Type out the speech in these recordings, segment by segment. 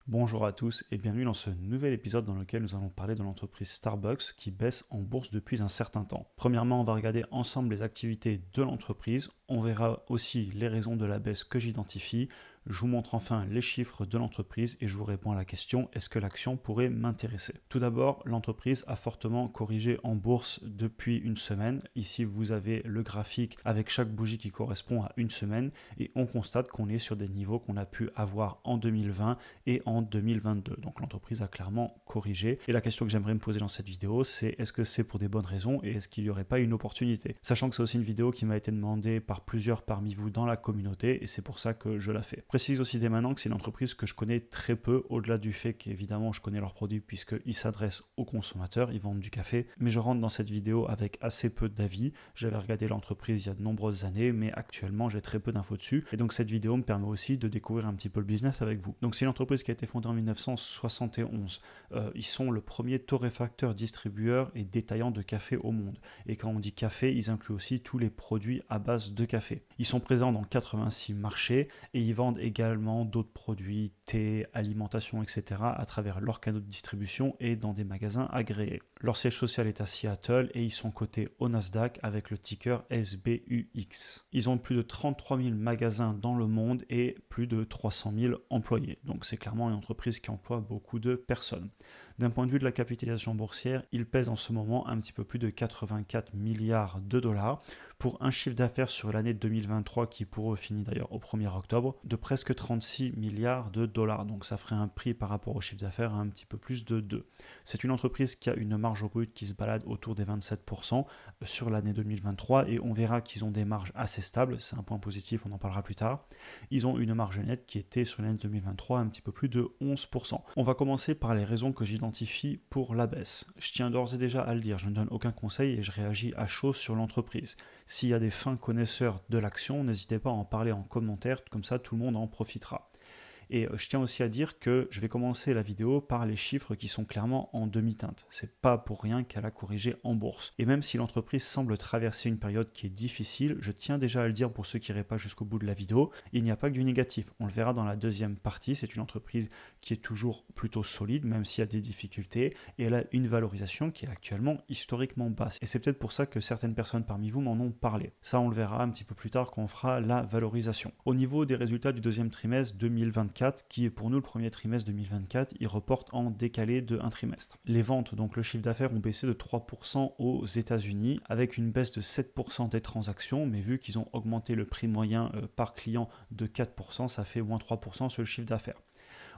Bonjour à tous et bienvenue dans ce nouvel épisode dans lequel nous allons parler de l'entreprise Starbucks qui baisse en bourse depuis un certain temps. Premièrement, on va regarder ensemble les activités de l'entreprise, on verra aussi les raisons de la baisse que j'identifie, je vous montre enfin les chiffres de l'entreprise et je vous réponds à la question est-ce que l'action pourrait m'intéresser. Tout d'abord, l'entreprise a fortement corrigé en bourse depuis une semaine. Ici, vous avez le graphique avec chaque bougie qui correspond à une semaine et on constate qu'on est sur des niveaux qu'on a pu avoir en 2020 et en 2022. Donc l'entreprise a clairement corrigé. Et la question que j'aimerais me poser dans cette vidéo, c'est est-ce que c'est pour des bonnes raisons et est-ce qu'il n'y aurait pas une opportunité? Sachant que c'est aussi une vidéo qui m'a été demandée par plusieurs parmi vous dans la communauté et c'est pour ça que je la fais. Précise aussi dès maintenant que c'est une entreprise que je connais très peu, au-delà du fait qu'évidemment je connais leurs produits puisqu'ils s'adressent aux consommateurs, ils vendent du café, mais je rentre dans cette vidéo avec assez peu d'avis. J'avais regardé l'entreprise il y a de nombreuses années, mais actuellement j'ai très peu d'infos dessus et donc cette vidéo me permet aussi de découvrir un petit peu le business avec vous. Donc c'est une entreprise qui a été fondée en 1971. Ils sont le premier torréfacteur, distribueur et détaillant de café au monde. Et quand on dit café, ils incluent aussi tous les produits à base de café. Ils sont présents dans 86 marchés et ils vendent également d'autres produits, thé, alimentation, etc. à travers leurs canaux de distribution et dans des magasins agréés. Leur siège social est à Seattle et ils sont cotés au Nasdaq avec le ticker SBUX. Ils ont plus de 33 000 magasins dans le monde et plus de 300 000 employés. Donc c'est clairement une entreprise qui emploie beaucoup de personnes. D'un point de vue de la capitalisation boursière, il pèse en ce moment un petit peu plus de 84 milliards de dollars pour un chiffre d'affaires sur l'année 2023 qui pour eux finit d'ailleurs au 1er octobre de presque 36 milliards de dollars. Donc ça ferait un prix par rapport au chiffre d'affaires à un petit peu plus de 2. C'est une entreprise qui a une marge brute qui se balade autour des 27% sur l'année 2023 et on verra qu'ils ont des marges assez stables, c'est un point positif, on en parlera plus tard. Ils ont une marge nette qui était sur l'année 2023 un petit peu plus de 11%. On va commencer par les raisons que j'identifie pour la baisse. Je tiens d'ores et déjà à le dire, je ne donne aucun conseil et je réagis à chaud sur l'entreprise. S'il y a des fins connaisseurs de l'action, n'hésitez pas à en parler en commentaire, comme ça tout le monde en profitera. Et je tiens aussi à dire que je vais commencer la vidéo par les chiffres qui sont clairement en demi-teinte. C'est pas pour rien qu'elle a corrigé en bourse. Et même si l'entreprise semble traverser une période qui est difficile, je tiens déjà à le dire pour ceux qui n'iraient pas jusqu'au bout de la vidéo, il n'y a pas que du négatif. On le verra dans la deuxième partie. C'est une entreprise qui est toujours plutôt solide, même s'il y a des difficultés, et elle a une valorisation qui est actuellement historiquement basse. Et c'est peut-être pour ça que certaines personnes parmi vous m'en ont parlé. Ça, on le verra un petit peu plus tard quand on fera la valorisation. Au niveau des résultats du deuxième trimestre 2024, qui est pour nous le premier trimestre 2024, il reporte en décalé de un trimestre. Les ventes, donc le chiffre d'affaires, ont baissé de 3% aux États-Unis avec une baisse de 7% des transactions, mais vu qu'ils ont augmenté le prix moyen par client de 4%, ça fait moins 3% sur le chiffre d'affaires.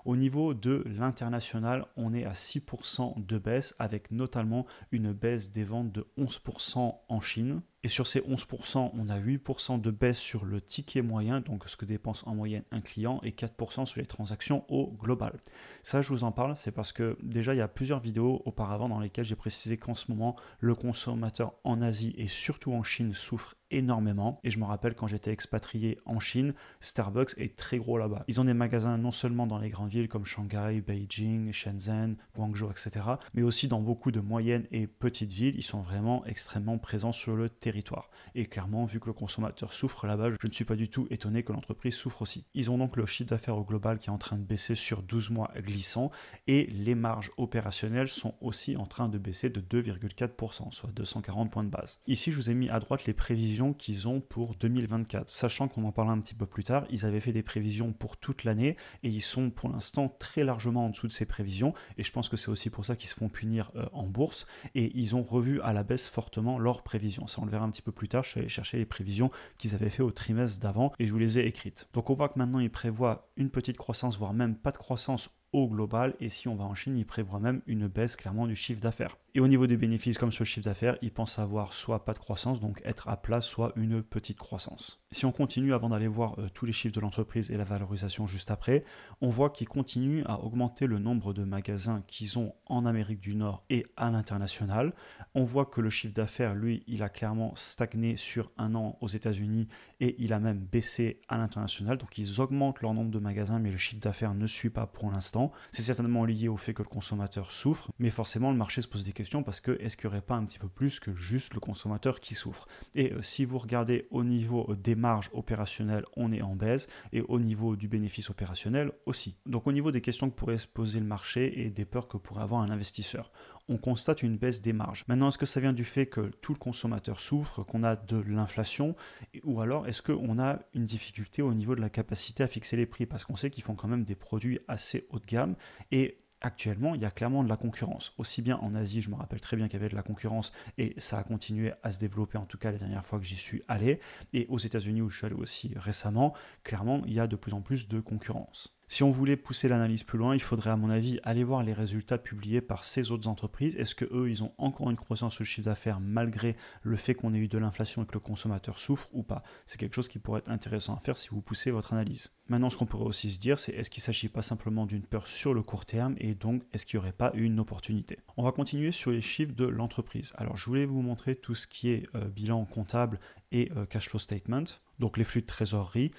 Au niveau de l'international, on est à 6% de baisse avec notamment une baisse des ventes de 11% en Chine. Et sur ces 11%, on a 8% de baisse sur le ticket moyen, donc ce que dépense en moyenne un client, et 4% sur les transactions au global. Ça, je vous en parle, c'est parce que déjà, il y a plusieurs vidéos auparavant dans lesquelles j'ai précisé qu'en ce moment, le consommateur en Asie et surtout en Chine souffre énormément. Et je me rappelle quand j'étais expatrié en Chine, Starbucks est très gros là-bas. Ils ont des magasins non seulement dans les grandes villes comme Shanghai, Beijing, Shenzhen, Guangzhou, etc., mais aussi dans beaucoup de moyennes et petites villes. Ils sont vraiment extrêmement présents sur le territoire. Et clairement, vu que le consommateur souffre là-bas, je ne suis pas du tout étonné que l'entreprise souffre aussi. Ils ont donc le chiffre d'affaires au global qui est en train de baisser sur 12 mois glissants et les marges opérationnelles sont aussi en train de baisser de 2,4%, soit 240 points de base. Ici, je vous ai mis à droite les prévisions qu'ils ont pour 2024, sachant qu'on en parlera un petit peu plus tard, ils avaient fait des prévisions pour toute l'année et ils sont pour l'instant très largement en dessous de ces prévisions et je pense que c'est aussi pour ça qu'ils se font punir en bourse et ils ont revu à la baisse fortement leurs prévisions. Ça, on le verra un petit peu plus tard, je suis allé chercher les prévisions qu'ils avaient fait au trimestre d'avant et je vous les ai écrites. Donc on voit que maintenant ils prévoient une petite croissance, voire même pas de croissance au global, et si on va en Chine, ils prévoient même une baisse clairement du chiffre d'affaires. Et au niveau des bénéfices, comme sur le chiffre d'affaires, ils pensent avoir soit pas de croissance, donc être à plat, soit une petite croissance. Si on continue avant d'aller voir tous les chiffres de l'entreprise et la valorisation juste après, on voit qu'ils continuent à augmenter le nombre de magasins qu'ils ont en Amérique du Nord et à l'international. On voit que le chiffre d'affaires, lui, il a clairement stagné sur un an aux États-Unis et il a même baissé à l'international. Donc ils augmentent leur nombre de magasins, mais le chiffre d'affaires ne suit pas pour l'instant. temps. C'est certainement lié au fait que le consommateur souffre, mais forcément le marché se pose des questions parce que est-ce qu'il n'y aurait pas un petit peu plus que juste le consommateur qui souffre? Et si vous regardez au niveau des marges opérationnelles, on est en baisse, et au niveau du bénéfice opérationnel aussi. Donc au niveau des questions que pourrait se poser le marché et des peurs que pourrait avoir un investisseur, on constate une baisse des marges. Maintenant, est-ce que ça vient du fait que tout le consommateur souffre, qu'on a de l'inflation, ou alors est-ce qu'on a une difficulté au niveau de la capacité à fixer les prix? Parce qu'on sait qu'ils font quand même des produits assez haut de gamme, et actuellement, il y a clairement de la concurrence. Aussi bien en Asie, je me rappelle très bien qu'il y avait de la concurrence et ça a continué à se développer, en tout cas la dernière fois que j'y suis allé. Et aux États-Unis, où je suis allé aussi récemment, clairement, il y a de plus en plus de concurrence. Si on voulait pousser l'analyse plus loin, il faudrait à mon avis aller voir les résultats publiés par ces autres entreprises. Est-ce qu'eux, ils ont encore une croissance sur le chiffre d'affaires malgré le fait qu'on ait eu de l'inflation et que le consommateur souffre ou pas? C'est quelque chose qui pourrait être intéressant à faire si vous poussez votre analyse. Maintenant, ce qu'on pourrait aussi se dire, c'est est-ce qu'il ne s'agit pas simplement d'une peur sur le court terme et donc est-ce qu'il n'y aurait pas une opportunité? On va continuer sur les chiffres de l'entreprise. Alors, je voulais vous montrer tout ce qui est bilan comptable et cash flow statement, donc les flux de trésorerie.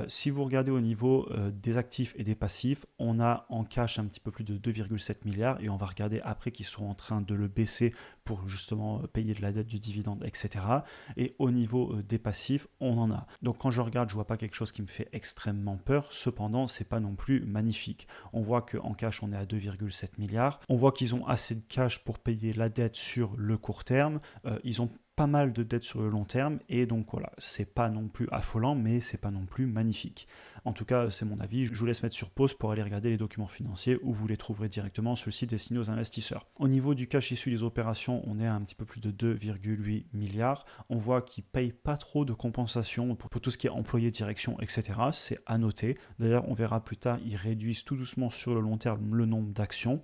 Si vous regardez au niveau des actifs et des passifs, on a en cash un petit peu plus de 2,7 milliards et on va regarder après qu'ils sont en train de le baisser pour justement payer de la dette, du dividende, etc. Et au niveau des passifs, on en a. Donc quand je regarde, je vois pas quelque chose qui me fait extrêmement peur. Cependant, c'est pas non plus magnifique. On voit qu'en cash, on est à 2,7 milliards. On voit qu'ils ont assez de cash pour payer la dette sur le court terme. Ils ont pas mal de dettes sur le long terme et donc voilà, c'est pas non plus affolant mais c'est pas non plus magnifique. En tout cas, c'est mon avis, je vous laisse mettre sur pause pour aller regarder les documents financiers où vous les trouverez directement sur le site destiné aux investisseurs. Au niveau du cash issu des opérations, on est à un petit peu plus de 2,8 milliards. On voit qu'ils payent pas trop de compensation pour tout ce qui est employé, direction, etc. C'est à noter. D'ailleurs, on verra plus tard, ils réduisent tout doucement sur le long terme le nombre d'actions.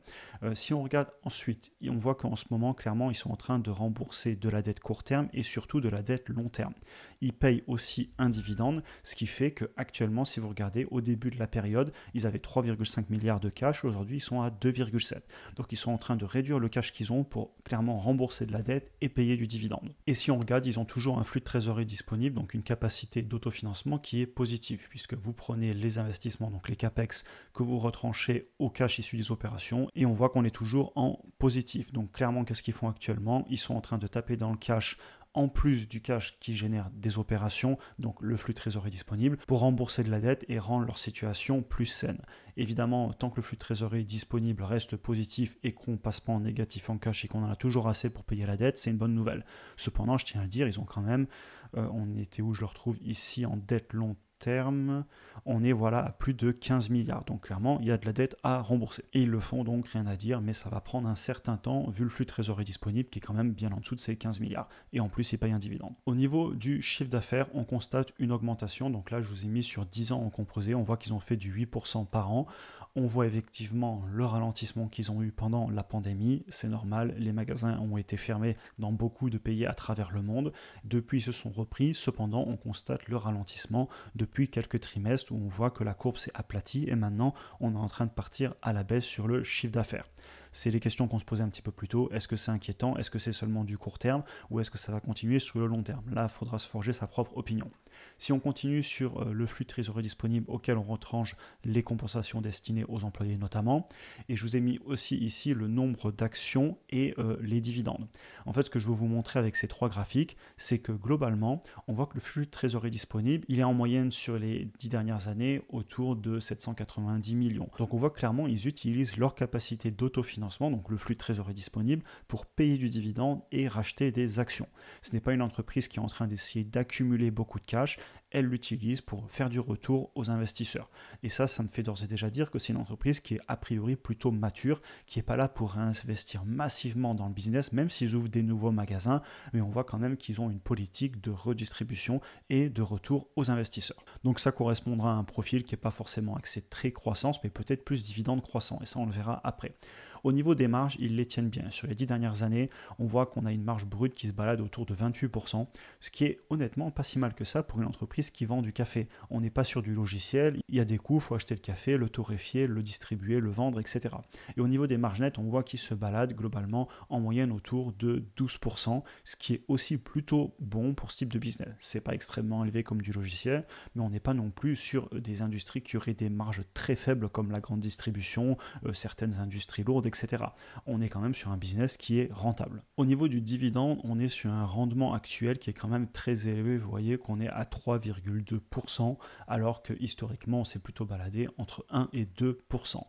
Si on regarde ensuite, on voit qu'en ce moment, clairement, ils sont en train de rembourser de la dette court terme et surtout de la dette long terme. Ils payent aussi un dividende, ce qui fait qu'actuellement, si vous regardez, au début de la période, ils avaient 3,5 milliards de cash, aujourd'hui ils sont à 2,7. Donc ils sont en train de réduire le cash qu'ils ont pour clairement rembourser de la dette et payer du dividende. Et si on regarde, ils ont toujours un flux de trésorerie disponible, donc une capacité d'autofinancement qui est positive, puisque vous prenez les investissements, donc les CAPEX, que vous retranchez au cash issu des opérations, et on voit qu'on est toujours en positif. Donc clairement, qu'est-ce qu'ils font actuellement? Ils sont en train de taper dans le cash en plus du cash qui génère des opérations, donc le flux de trésorerie disponible, pour rembourser de la dette et rendre leur situation plus saine. Évidemment, tant que le flux de trésorerie disponible reste positif et qu'on ne passe pas en négatif en cash et qu'on en a toujours assez pour payer la dette, c'est une bonne nouvelle. Cependant, je tiens à le dire, ils ont quand même, on était où je le retrouve ici en dette long terme, on est voilà à plus de 15 milliards. Donc clairement, il y a de la dette à rembourser. Et ils le font donc, rien à dire, mais ça va prendre un certain temps vu le flux de trésorerie disponible qui est quand même bien en dessous de ces 15 milliards. Et en plus, ils payent un dividende. Au niveau du chiffre d'affaires, on constate une augmentation. Donc là, je vous ai mis sur 10 ans en composé. On voit qu'ils ont fait du 8% par an. On voit effectivement le ralentissement qu'ils ont eu pendant la pandémie. C'est normal, les magasins ont été fermés dans beaucoup de pays à travers le monde. Depuis, ils se sont repris. Cependant, on constate le ralentissement depuis quelques trimestres où on voit que la courbe s'est aplatie et maintenant, on est en train de partir à la baisse sur le chiffre d'affaires. C'est les questions qu'on se posait un petit peu plus tôt. Est-ce que c'est inquiétant? Est-ce que c'est seulement du court terme? Ou est-ce que ça va continuer sur le long terme? Là, il faudra se forger sa propre opinion. Si on continue sur le flux de trésorerie disponible auquel on retranche les compensations destinées aux employés notamment, et je vous ai mis aussi ici le nombre d'actions et les dividendes. En fait, ce que je veux vous montrer avec ces trois graphiques, c'est que globalement, on voit que le flux de trésorerie disponible, il est en moyenne sur les 10 dernières années autour de 790 millions. Donc on voit clairement, ils utilisent leur capacité d'autofinancement, donc le flux de trésorerie disponible, pour payer du dividende et racheter des actions. Ce n'est pas une entreprise qui est en train d'essayer d'accumuler beaucoup de cash, elle l'utilise pour faire du retour aux investisseurs. Et ça me fait d'ores et déjà dire que c'est une entreprise qui est a priori plutôt mature, qui n'est pas là pour investir massivement dans le business, même s'ils ouvrent des nouveaux magasins, mais on voit quand même qu'ils ont une politique de redistribution et de retour aux investisseurs. Donc ça correspondra à un profil qui n'est pas forcément axé très croissance, mais peut-être plus dividende croissant, et ça on le verra après. Au niveau des marges, ils les tiennent bien. Sur les 10 dernières années, on voit qu'on a une marge brute qui se balade autour de 28%, ce qui est honnêtement pas si mal que ça pour une entreprise entreprise qui vend du café. On n'est pas sur du logiciel, il y a des coûts, il faut acheter le café, le torréfier, le distribuer, le vendre, etc. Et au niveau des marges nettes, on voit qu'ils se baladent globalement en moyenne autour de 12%, ce qui est aussi plutôt bon pour ce type de business. C'est pas extrêmement élevé comme du logiciel, mais on n'est pas non plus sur des industries qui auraient des marges très faibles comme la grande distribution, certaines industries lourdes, etc. On est quand même sur un business qui est rentable. Au niveau du dividende, on est sur un rendement actuel qui est quand même très élevé. Vous voyez qu'on est à 3,2%, alors que historiquement, on s'est plutôt baladé entre 1 et 2%.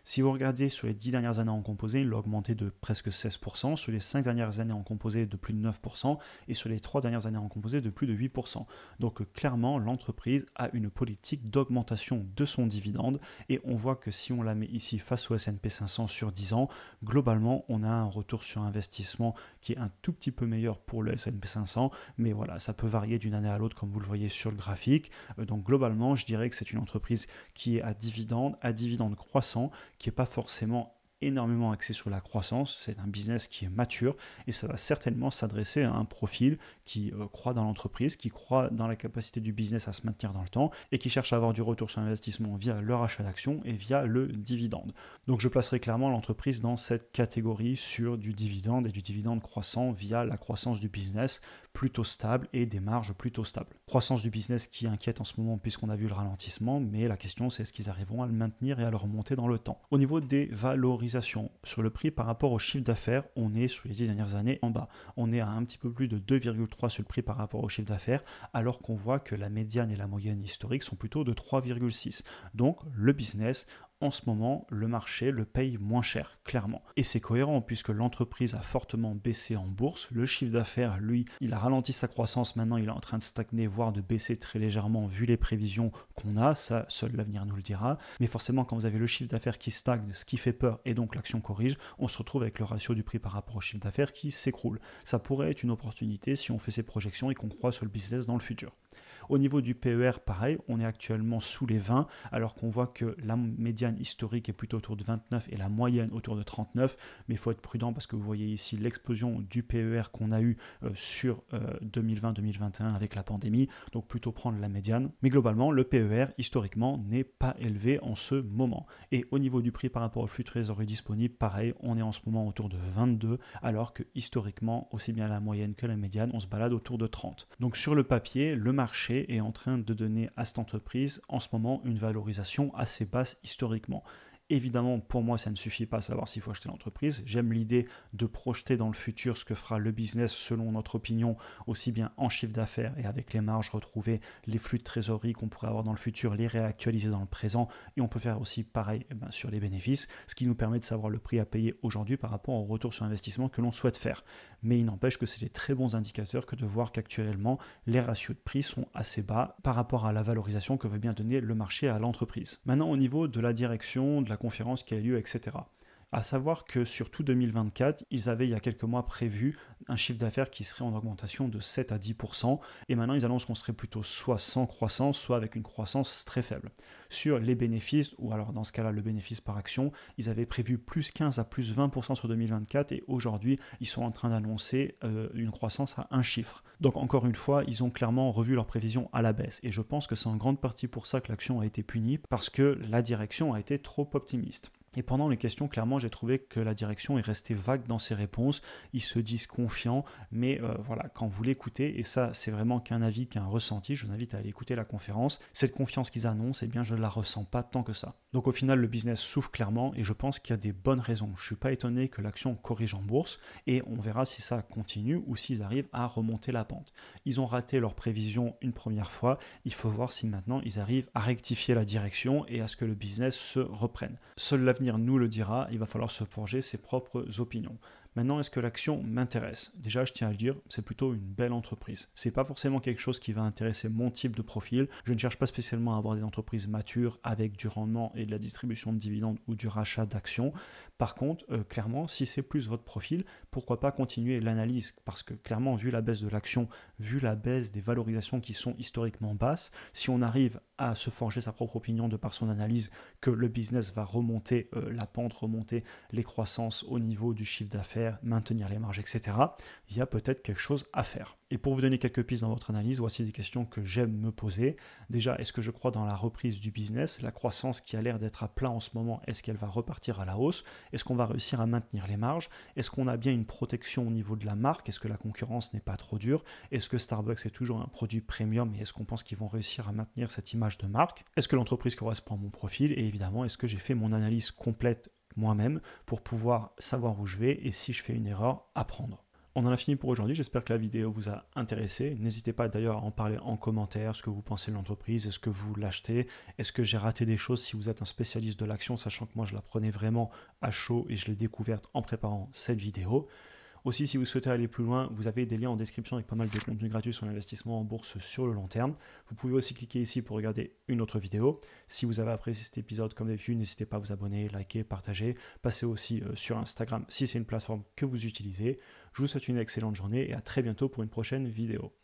Si vous regardez sur les 10 dernières années en composé, il a augmenté de presque 16%, sur les 5 dernières années en composé de plus de 9%, et sur les 3 dernières années en composé de plus de 8%. Donc clairement, l'entreprise a une politique d'augmentation de son dividende, et on voit que si on la met ici face au S&P 500 sur 10 ans, globalement, on a un retour sur investissement qui est un tout petit peu meilleur pour le S&P 500, mais voilà, ça peut varier d'une année à l'autre comme vous le voyez sur le graphique. Donc globalement, je dirais que c'est une entreprise qui est à dividende croissant, qui n'est pas forcément énormément axé sur la croissance. C'est un business qui est mature et ça va certainement s'adresser à un profil qui croit dans l'entreprise, qui croit dans la capacité du business à se maintenir dans le temps et qui cherche à avoir du retour sur investissement via leur achat d'actions et via le dividende. Donc je placerai clairement l'entreprise dans cette catégorie sur du dividende et du dividende croissant via la croissance du business plutôt stable et des marges plutôt stables. Croissance du business qui inquiète en ce moment puisqu'on a vu le ralentissement, mais la question c'est est-ce qu'ils arriveront à le maintenir et à le remonter dans le temps. Au niveau des valorisations sur le prix par rapport au chiffre d'affaires, on est sur les 10 dernières années en bas. On est à un petit peu plus de 2,3 sur le prix par rapport au chiffre d'affaires, alors qu'on voit que la médiane et la moyenne historique sont plutôt de 3,6. Donc le business, en ce moment, le marché le paye moins cher, clairement. Et c'est cohérent puisque l'entreprise a fortement baissé en bourse. Le chiffre d'affaires, lui, il a ralenti sa croissance. Maintenant, il est en train de stagner, voire de baisser très légèrement vu les prévisions qu'on a. Ça, seul l'avenir nous le dira. Mais forcément, quand vous avez le chiffre d'affaires qui stagne, ce qui fait peur et donc l'action corrige, on se retrouve avec le ratio du prix par rapport au chiffre d'affaires qui s'écroule. Ça pourrait être une opportunité si on fait ces projections et qu'on croit sur le business dans le futur. Au niveau du PER, pareil, on est actuellement sous les 20, alors qu'on voit que la médiane historique est plutôt autour de 29 et la moyenne autour de 39. Mais il faut être prudent parce que vous voyez ici l'explosion du PER qu'on a eu sur 2020-2021 avec la pandémie, donc plutôt prendre la médiane. Mais globalement, le PER, historiquement, n'est pas élevé en ce moment. Et au niveau du prix par rapport au flux de trésorerie disponible, pareil, on est en ce moment autour de 22, alors que historiquement, aussi bien la moyenne que la médiane, on se balade autour de 30. Donc sur le papier, le marché est en train de donner à cette entreprise en ce moment une valorisation assez basse historiquement. Évidemment, pour moi, ça ne suffit pas à savoir s'il faut acheter l'entreprise. J'aime l'idée de projeter dans le futur ce que fera le business selon notre opinion, aussi bien en chiffre d'affaires et avec les marges retrouvées, les flux de trésorerie qu'on pourrait avoir dans le futur, les réactualiser dans le présent. Et on peut faire aussi pareil sur les bénéfices, ce qui nous permet de savoir le prix à payer aujourd'hui par rapport au retour sur investissement que l'on souhaite faire. Mais il n'empêche que c'est des très bons indicateurs que de voir qu'actuellement, les ratios de prix sont assez bas par rapport à la valorisation que veut bien donner le marché à l'entreprise. Maintenant, au niveau de la direction, de la conférence qui a lieu, etc. À savoir que sur tout 2024, ils avaient il y a quelques mois prévu un chiffre d'affaires qui serait en augmentation de 7 à 10%, et maintenant ils annoncent qu'on serait plutôt soit sans croissance, soit avec une croissance très faible. Sur les bénéfices, ou alors dans ce cas-là le bénéfice par action, ils avaient prévu plus 15 à plus 20% sur 2024, et aujourd'hui ils sont en train d'annoncer une croissance à un chiffre. Donc encore une fois, ils ont clairement revu leurs prévisions à la baisse, et je pense que c'est en grande partie pour ça que l'action a été punie, parce que la direction a été trop optimiste. Et pendant les questions, clairement, j'ai trouvé que la direction est restée vague dans ses réponses. Ils se disent confiants, mais voilà, quand vous l'écoutez, et ça, c'est vraiment qu'un avis, qu'un ressenti, je vous invite à aller écouter la conférence. Cette confiance qu'ils annoncent, eh bien, je ne la ressens pas tant que ça. Donc au final, le business souffre clairement, et je pense qu'il y a des bonnes raisons. Je ne suis pas étonné que l'action corrige en bourse, et on verra si ça continue ou s'ils arrivent à remonter la pente. Ils ont raté leurs prévisions une première fois. Il faut voir si maintenant ils arrivent à rectifier la direction et à ce que le business se reprenne. Seul l'avenir nous le dira, il va falloir se forger ses propres opinions. Maintenant, est-ce que l'action m'intéresse? Déjà, je tiens à le dire, c'est plutôt une belle entreprise. C'est pas forcément quelque chose qui va intéresser mon type de profil. Je ne cherche pas spécialement à avoir des entreprises matures avec du rendement et de la distribution de dividendes ou du rachat d'actions. Par contre, clairement, si c'est plus votre profil, pourquoi pas continuer l'analyse? Parce que clairement, vu la baisse de l'action, vu la baisse des valorisations qui sont historiquement basses, si on arrive à se forger sa propre opinion de par son analyse que le business va remonter la pente, remonter les croissances au niveau du chiffre d'affaires, salaires, maintenir les marges, etc., il y a peut-être quelque chose à faire. Et pour vous donner quelques pistes dans votre analyse, voici des questions que j'aime me poser. Déjà, est-ce que je crois dans la reprise du business? La croissance qui a l'air d'être à plat en ce moment, est-ce qu'elle va repartir à la hausse? Est-ce qu'on va réussir à maintenir les marges? Est-ce qu'on a bien une protection au niveau de la marque? Est-ce que la concurrence n'est pas trop dure? Est-ce que Starbucks est toujours un produit premium et est-ce qu'on pense qu'ils vont réussir à maintenir cette image de marque? Est-ce que l'entreprise correspond à mon profil? Et évidemment, est-ce que j'ai fait mon analyse complète moi-même pour pouvoir savoir où je vais et si je fais une erreur, apprendre. On en a fini pour aujourd'hui, j'espère que la vidéo vous a intéressé. N'hésitez pas d'ailleurs à en parler en commentaire, ce que vous pensez de l'entreprise, est-ce que vous l'achetez, est-ce que j'ai raté des choses si vous êtes un spécialiste de l'action, sachant que moi je la prenais vraiment à chaud et je l'ai découverte en préparant cette vidéo. Aussi, si vous souhaitez aller plus loin, vous avez des liens en description avec pas mal de contenu gratuit sur l'investissement en bourse sur le long terme. Vous pouvez aussi cliquer ici pour regarder une autre vidéo. Si vous avez apprécié cet épisode comme d'habitude, n'hésitez pas à vous abonner, liker, partager. Passez aussi sur Instagram si c'est une plateforme que vous utilisez. Je vous souhaite une excellente journée et à très bientôt pour une prochaine vidéo.